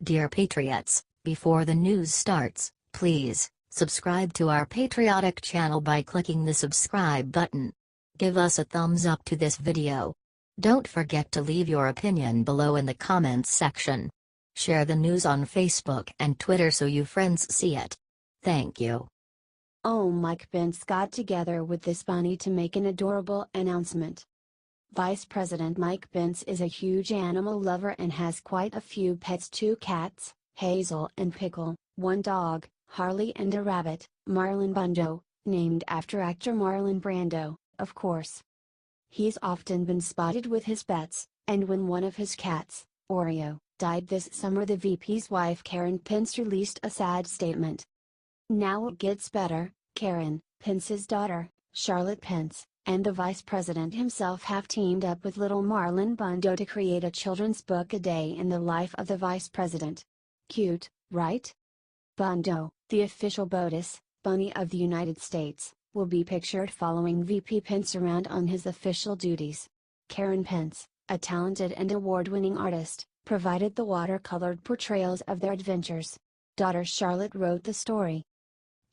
Dear Patriots, before the news starts, please subscribe to our patriotic channel by clicking the subscribe button. Give us a thumbs up to this video. Don't forget to leave your opinion below in the comments section. Share the news on Facebook and Twitter so you friends see it. Thank you. Oh, Mike Pence got together with this bunny to make an adorable announcement. Vice President Mike Pence is a huge animal lover and has quite a few pets: 2 cats, Hazel and Pickle, 1 dog, Harley, and a rabbit, Marlon Bundo, named after actor Marlon Brando, of course. He's often been spotted with his pets, and when one of his cats, Oreo, died this summer, the VP's wife Karen Pence released a sad statement. Now it gets better. Karen, Pence's daughter, Charlotte Pence, and the vice president himself have teamed up with little Marlon Bundo to create a children's book a day in the life of the vice president. Cute, right? Bundo, the official BOTUS bunny of the United States, will be pictured following VP Pence around on his official duties. Karen Pence, a talented and award-winning artist, provided the watercolored portrayals of their adventures. Daughter Charlotte wrote the story.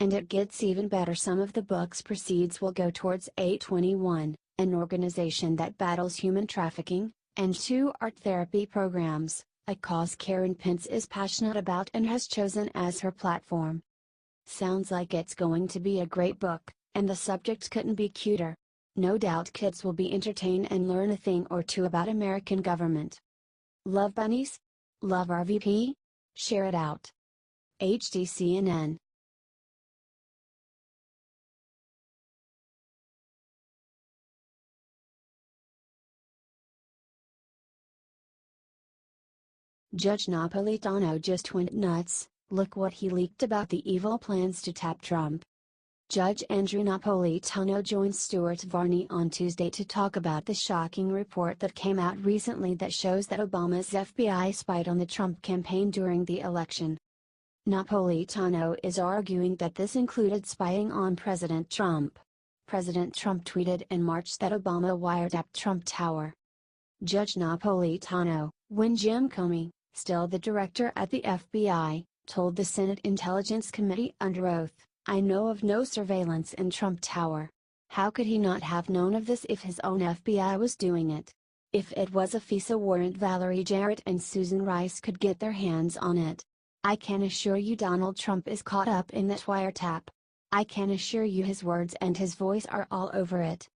And it gets even better. Some of the book's proceeds will go towards 821, an organization that battles human trafficking, and 2 art therapy programs, a cause Karen Pence is passionate about and has chosen as her platform. Sounds like it's going to be a great book, and the subject couldn't be cuter. No doubt kids will be entertained and learn a thing or two about American government. Love bunnies? Love our VP? Share it out. HDCNN. Judge Napolitano just went nuts. Look what he leaked about the evil plans to tap Trump. Judge Andrew Napolitano joined Stuart Varney on Tuesday to talk about the shocking report that came out recently that shows that Obama's FBI spied on the Trump campaign during the election. Napolitano is arguing that this included spying on President Trump. President Trump tweeted in March that Obama wiretapped Trump Tower. Judge Napolitano, when Jim Comey, still the director at the FBI, told the Senate Intelligence Committee under oath, "I know of no surveillance in Trump Tower." How could he not have known of this if his own FBI was doing it? If it was a FISA warrant, Valerie Jarrett and Susan Rice could get their hands on it. I can assure you Donald Trump is caught up in that wiretap. I can assure you his words and his voice are all over it.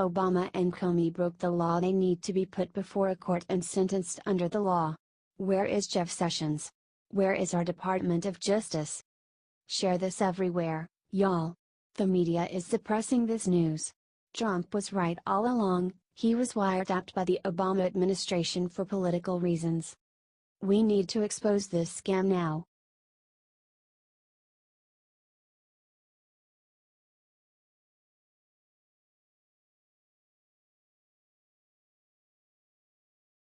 Obama and Comey broke the law. They need to be put before a court and sentenced under the law. Where is Jeff Sessions? Where is our Department of Justice? Share this everywhere, y'all. The media is suppressing this news. Trump was right all along. He was wiretapped by the Obama administration for political reasons. We need to expose this scam now.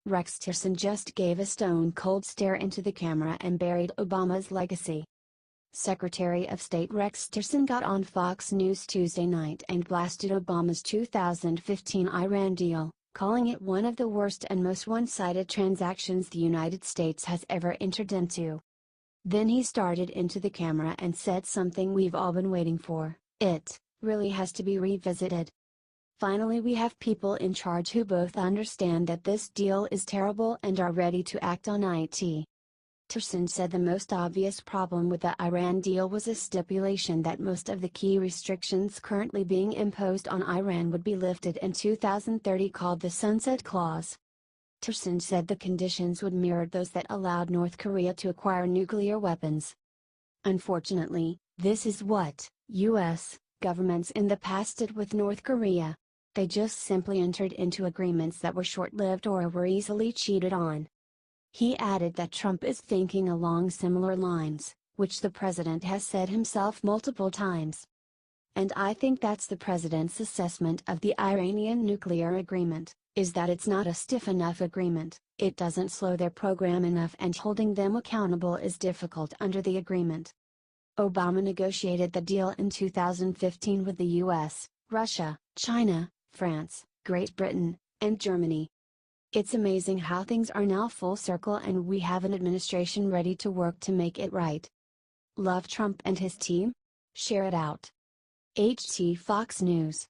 Rex Tillerson just gave a stone-cold stare into the camera and buried Obama's legacy. Secretary of State Rex Tillerson got on Fox News Tuesday night and blasted Obama's 2015 Iran deal, calling it one of the worst and most one-sided transactions the United States has ever entered into. Then he started into the camera and said something we've all been waiting for: it really has to be revisited. Finally, we have people in charge who both understand that this deal is terrible and are ready to act on it. Tillerson said the most obvious problem with the Iran deal was a stipulation that most of the key restrictions currently being imposed on Iran would be lifted in 2030, called the Sunset Clause. Tillerson said the conditions would mirror those that allowed North Korea to acquire nuclear weapons. Unfortunately, this is what U.S. governments in the past did with North Korea. They just simply entered into agreements that were short-lived or were easily cheated on. He added that Trump is thinking along similar lines, which the president has said himself multiple times. And I think that's the president's assessment of the Iranian nuclear agreement, is that it's not a stiff enough agreement, it doesn't slow their program enough, and holding them accountable is difficult under the agreement. Obama negotiated the deal in 2015 with the US, Russia, China, France, Great Britain, and Germany. It's amazing how things are now full circle and we have an administration ready to work to make it right. Love Trump and his team? Share it out. HT Fox News.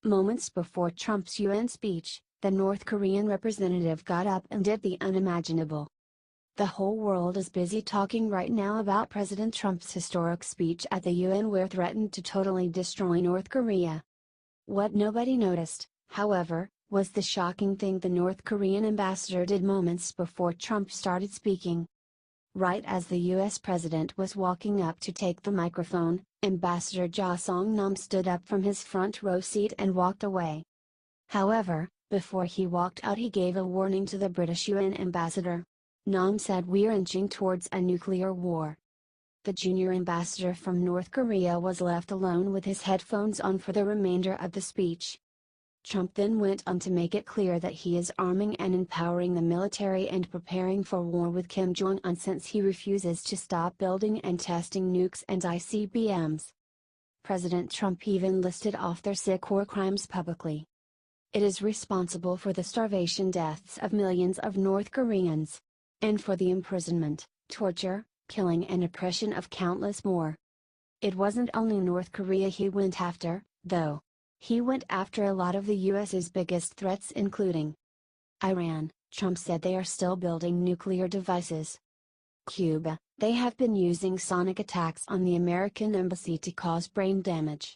Moments before Trump's UN speech, the North Korean representative got up and did the unimaginable. The whole world is busy talking right now about President Trump's historic speech at the UN where threatened to totally destroy North Korea. What nobody noticed, however, was the shocking thing the North Korean ambassador did moments before Trump started speaking. Right as the US president was walking up to take the microphone, Ambassador Ja Song-nam stood up from his front row seat and walked away. However, before he walked out he gave a warning to the British UN ambassador. Nam said we're inching towards a nuclear war. The junior ambassador from North Korea was left alone with his headphones on for the remainder of the speech. Trump then went on to make it clear that he is arming and empowering the military and preparing for war with Kim Jong-un since he refuses to stop building and testing nukes and ICBMs. President Trump even listed off their sick war crimes publicly. It is responsible for the starvation deaths of millions of North Koreans. And for the imprisonment, torture, killing and oppression of countless more. It wasn't only North Korea he went after, though. He went after a lot of the US's biggest threats including Iran. Trump said they are still building nuclear devices. Cuba, they have been using sonic attacks on the American embassy to cause brain damage.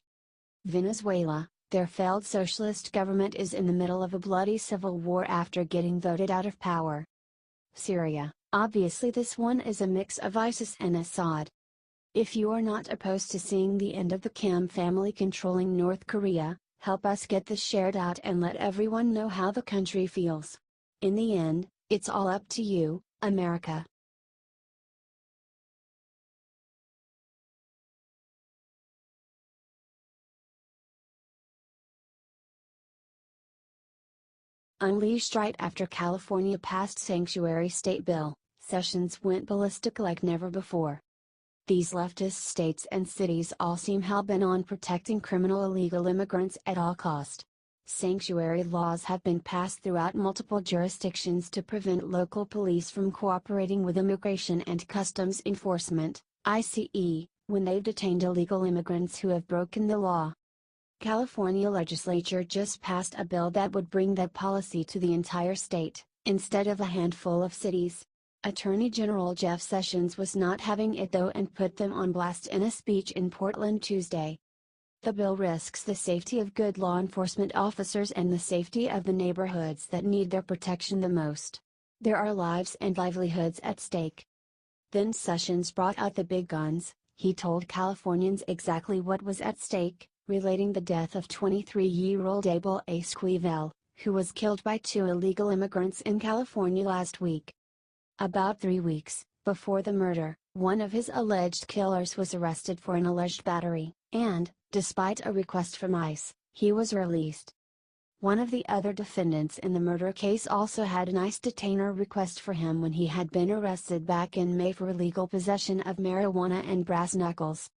Venezuela, their failed socialist government is in the middle of a bloody civil war after getting voted out of power. Syria, obviously this one is a mix of ISIS and Assad. If you are not opposed to seeing the end of the Kim family controlling North Korea, help us get this shared out and let everyone know how the country feels. In the end, it's all up to you, America. Unleashed right after California passed sanctuary state bill, Sessions went ballistic like never before. These leftist states and cities all seem hell-bent on protecting criminal illegal immigrants at all cost. Sanctuary laws have been passed throughout multiple jurisdictions to prevent local police from cooperating with Immigration and Customs Enforcement, ICE, when they've detained illegal immigrants who have broken the law. California legislature just passed a bill that would bring that policy to the entire state, instead of a handful of cities. Attorney General Jeff Sessions was not having it though and put them on blast in a speech in Portland Tuesday. The bill risks the safety of good law enforcement officers and the safety of the neighborhoods that need their protection the most. There are lives and livelihoods at stake. Then Sessions brought out the big guns. He told Californians exactly what was at stake, relating the death of 23-year-old Abel Esquivel, who was killed by 2 illegal immigrants in California last week. About 3 weeks before the murder, one of his alleged killers was arrested for an alleged battery, and, despite a request from ICE, he was released. One of the other defendants in the murder case also had an ICE detainer request for him when he had been arrested back in May for illegal possession of marijuana and brass knuckles.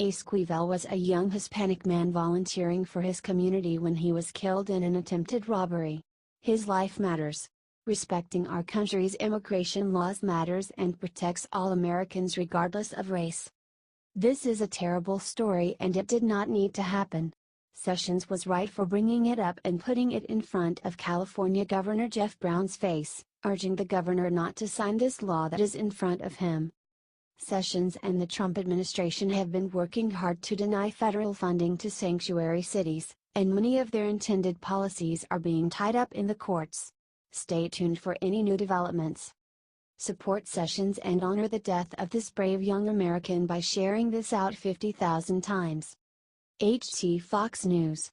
Esquivel was a young Hispanic man volunteering for his community when he was killed in an attempted robbery. His life matters. Respecting our country's immigration laws matters and protects all Americans regardless of race. This is a terrible story and it did not need to happen. Sessions was right for bringing it up and putting it in front of California Governor Jeff Brown's face, urging the governor not to sign this law that is in front of him. Sessions and the Trump administration have been working hard to deny federal funding to sanctuary cities, and many of their intended policies are being tied up in the courts. Stay tuned for any new developments. Support Sessions and honor the death of this brave young American by sharing this out 50,000 times. HT Fox News.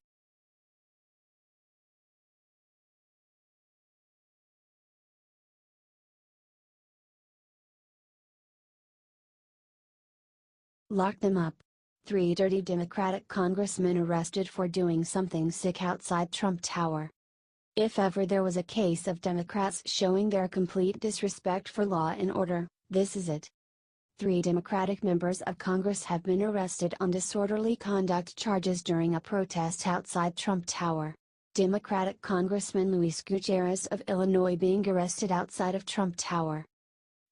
Lock them up. 3 dirty Democratic congressmen arrested for doing something sick outside Trump Tower. If ever there was a case of Democrats showing their complete disrespect for law and order, this is it. 3 Democratic members of Congress have been arrested on disorderly conduct charges during a protest outside Trump Tower. Democratic Congressman Luis Gutierrez of Illinois being arrested outside of Trump Tower.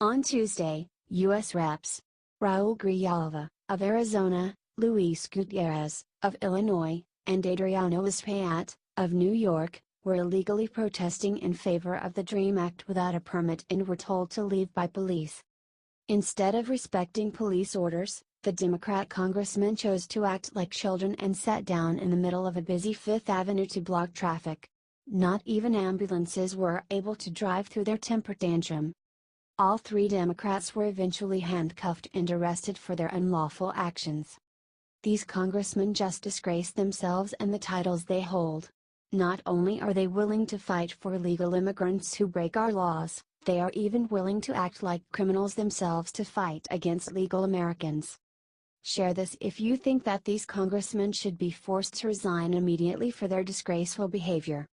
On Tuesday, U.S. Reps. Raul Grijalva, of Arizona, Luis Gutierrez, of Illinois, and Adriano Espaillat, of New York, were illegally protesting in favor of the DREAM Act without a permit and were told to leave by police. Instead of respecting police orders, the Democrat congressman chose to act like children and sat down in the middle of a busy Fifth Avenue to block traffic. Not even ambulances were able to drive through their temper tantrum. All 3 Democrats were eventually handcuffed and arrested for their unlawful actions. These congressmen just disgrace themselves and the titles they hold. Not only are they willing to fight for illegal immigrants who break our laws, they are even willing to act like criminals themselves to fight against legal Americans. Share this if you think that these congressmen should be forced to resign immediately for their disgraceful behavior.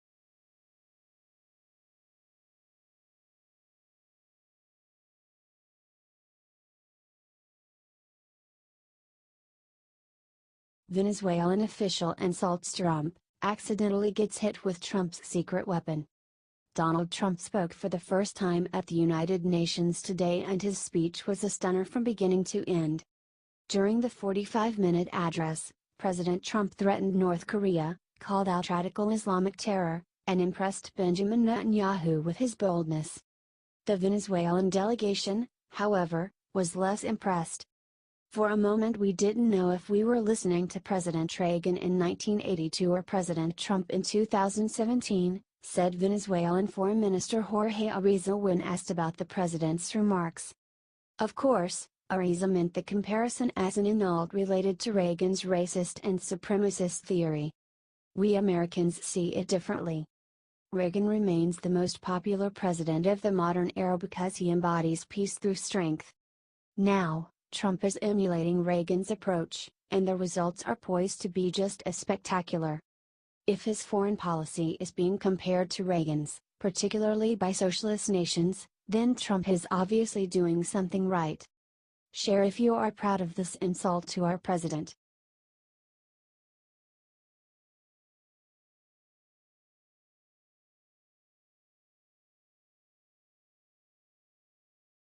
Venezuelan official insults Trump, accidentally gets hit with Trump's secret weapon. Donald Trump spoke for the first time at the United Nations today and his speech was a stunner from beginning to end. During the 45-minute address, President Trump threatened North Korea, called out radical Islamic terror, and impressed Benjamin Netanyahu with his boldness. The Venezuelan delegation, however, was less impressed. For a moment we didn't know if we were listening to President Reagan in 1982 or President Trump in 2017, said Venezuelan Foreign Minister Jorge Arreza when asked about the president's remarks. Of course, Arreza meant the comparison as an insult related to Reagan's racist and supremacist theory. We Americans see it differently. Reagan remains the most popular president of the modern era because he embodies peace through strength. Now, Trump is emulating Reagan's approach, and the results are poised to be just as spectacular. If his foreign policy is being compared to Reagan's, particularly by socialist nations, then Trump is obviously doing something right. Share if you are proud of this insult to our president.